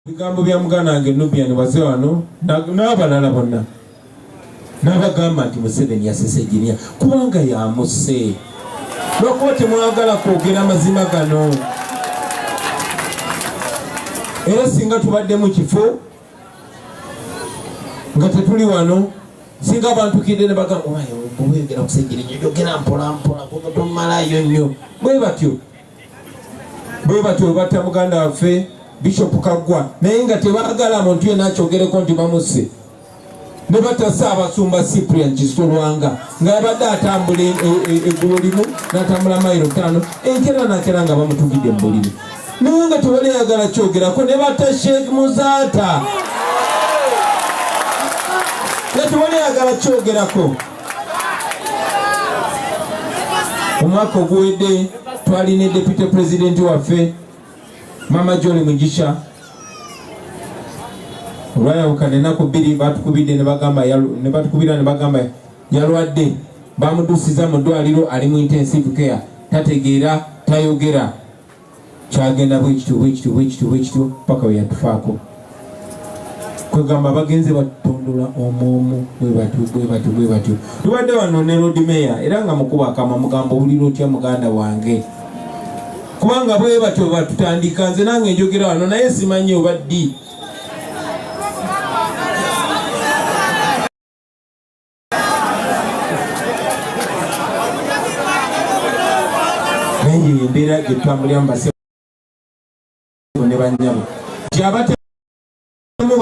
Bigambo bya mugana wange Nubian wazee wano n'abalala bonna n'abagamba nti Museveni yasese Ginia kubanga yamuse lw'okuba temwagala kwogera amazima gano. Era singa tubadde mu kifo nga tetuli wano, singa abantu kidde ne bagamba oyo bwegera ku Ginia yogera mpola mpola kuba tomalayo nnyo, bwe batyo batta muganda waffe Bishop Kagwa naye nga tebaagala muntu yenna akyogereko nti bamuse. Ne batasa abasumba Cyprian Kisolwanga ng'abadde atambula eggulo limu n'atambula mayiro 5 enkera nakera nga bamutugidde mu bulimi naye nga tebaleyagala kyogerako. Ne batta Sheikh Muzata nga tebaleyagala kyogerako. Omwaka oguwedde twalina Deputy President waffe Mama Jolly Mugisha olwayawukana ennaku 2 batukubidde ne bagamba yalwadde, bamudusiza mu ddwaliro ali mu intensive care, tategeera tayogera, kyagenda bwekityo paka we yatufaako. Kwegamba bagenze batondola omwomu bwe batyo. Tubadde wano ne Lord Mayor era nga mukuba akama mugamba obuliro otya muganda wange kubanga bwe batyo batutandika. Nze nange njogera wano naye simanyi oba ddi. Naye embeera gye tutambuliramu basebo ne bannyabo nti abatemu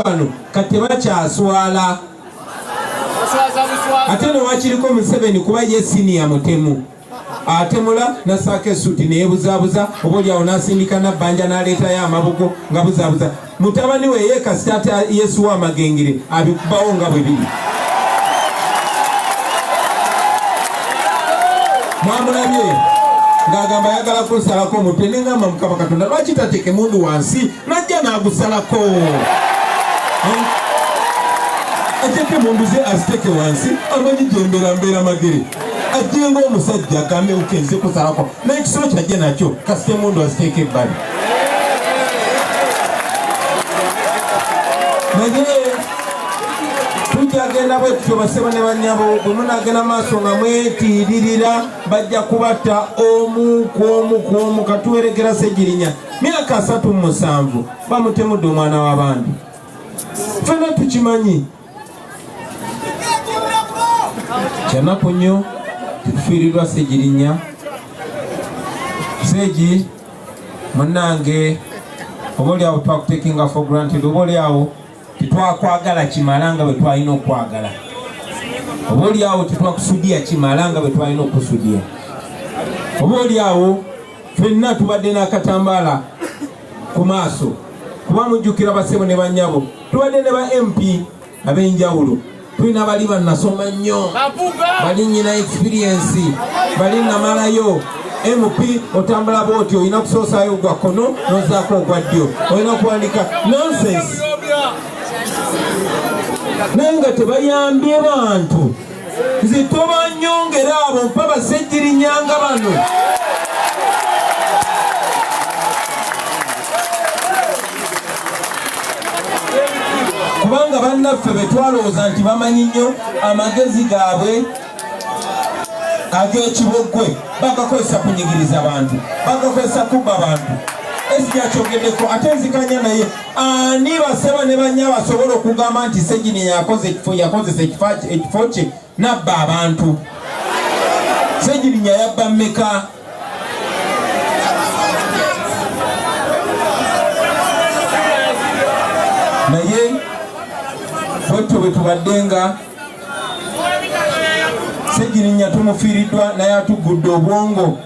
bano kati bakyaswala ate newakiriko Museveni kuba ye siniya mutemu atemula nasaako esuuti neyebuzabuza oba olyawo nasindika nabbanja naleetayo amabugo nga buzabuza. Mutabani we ye kasita Yesu w'amagengere abikubawo nga bwe biri. Mwamulabye ng'agamba ayagala kunsalako omutwe ne ngamba Mukama Katonda lwaki tateeka emundu wansi najja n'agusalako. Ateeke emundu ze aziteeke wansi amanyi gyembeera magere ajenga omusajja agambe ukenze kusalako n'ekisolo kyajje nakyo kasita emundu aziteeka ebbali. Naye tukyagenda bwe tutyo basebo ne bannyabo bwe munagenda maaso nga mwetiiririra bajja kubatta omu ku omu. Katuwerekera Ssegirinya myaka 37 bamutemudde omwana w'abandi. Ffenna tukimanyi kyanaku nnyo tufiirirwa Ssegirinya. Segi munnange oba olyawo twakutekinga for granted, oba olyawo tetwakwagala kimala nga bwe twalina okwagala, oba olyawo tetwakusudya kimala nga bwe twalina okusudya, oba olyawo ffenna tubadde n'akatambaala ku maaso kuba mujjukira basebo ne bannyabo tubadde ne ba MP ab'enjawulo. Tulina bali bannasoma nnyo, bali nyina experience, bali namalayo MP otambula bwoti olina kusoosayo ogwa kkono nozaako ogwa ddyo, olina okuwandika nonsense naye nga tebayambye bantu. Nze tobanyongera abo mpa Bassegirinya nga bano. Kubanga bannaffe betwalowooza nti bamanyi nnyo amagezi gaabwe ag'ekiboggwe bagakozesa kunyigiriza bantu, bagakozesa kubba bantu. Esijakyogeddeko ate nzikanya naye ani baseba ne banya basobola okugamba nti Ssegirinya yakozesa ekifo kye nabba abantu. Ssegirinya yabba mmeka? Naye bwetyo bwe tubaddenga Ssegirinya tumufiiriddwa naye atugudde obwongo,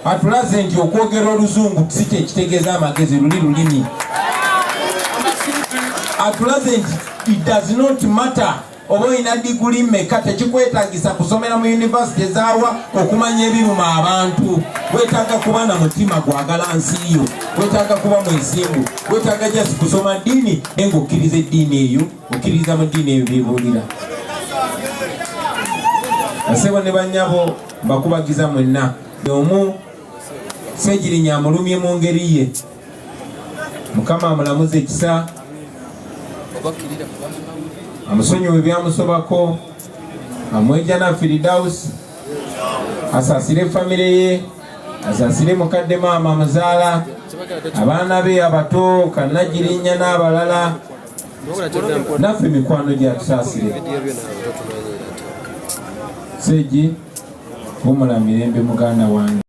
atulaze nti okwogera oluzungu si kye kitegeeza amagezi, lulimi. Atulaze nti it does not matter oba olina diguli mmeka, tekikwetaagisa kusomera mu yunivasite ezaawa okumanya ebiruma abantu. Weetaaga kuba na mutima gwagala nsi yo, weetaaga kuba mwesimbu, weetaaga just kusoma ddiini naye ng'okkiriza eddiini eyo, okkiriza mu ddiini eyo byebuulira. Basebo ne bannyabo mbakubagiza mwenna omu Ssegirinya amulumye mu ngeri ye. Mukama amulamuze ekisa amusonyiwe byamusobako amweja na Firdaus asasire famire ye asasire mukadde maama amuzaala abaana be abato Kannagirinya n'abalala naffe mikwano gyatusasire Seegi humula mirembe muganda wange.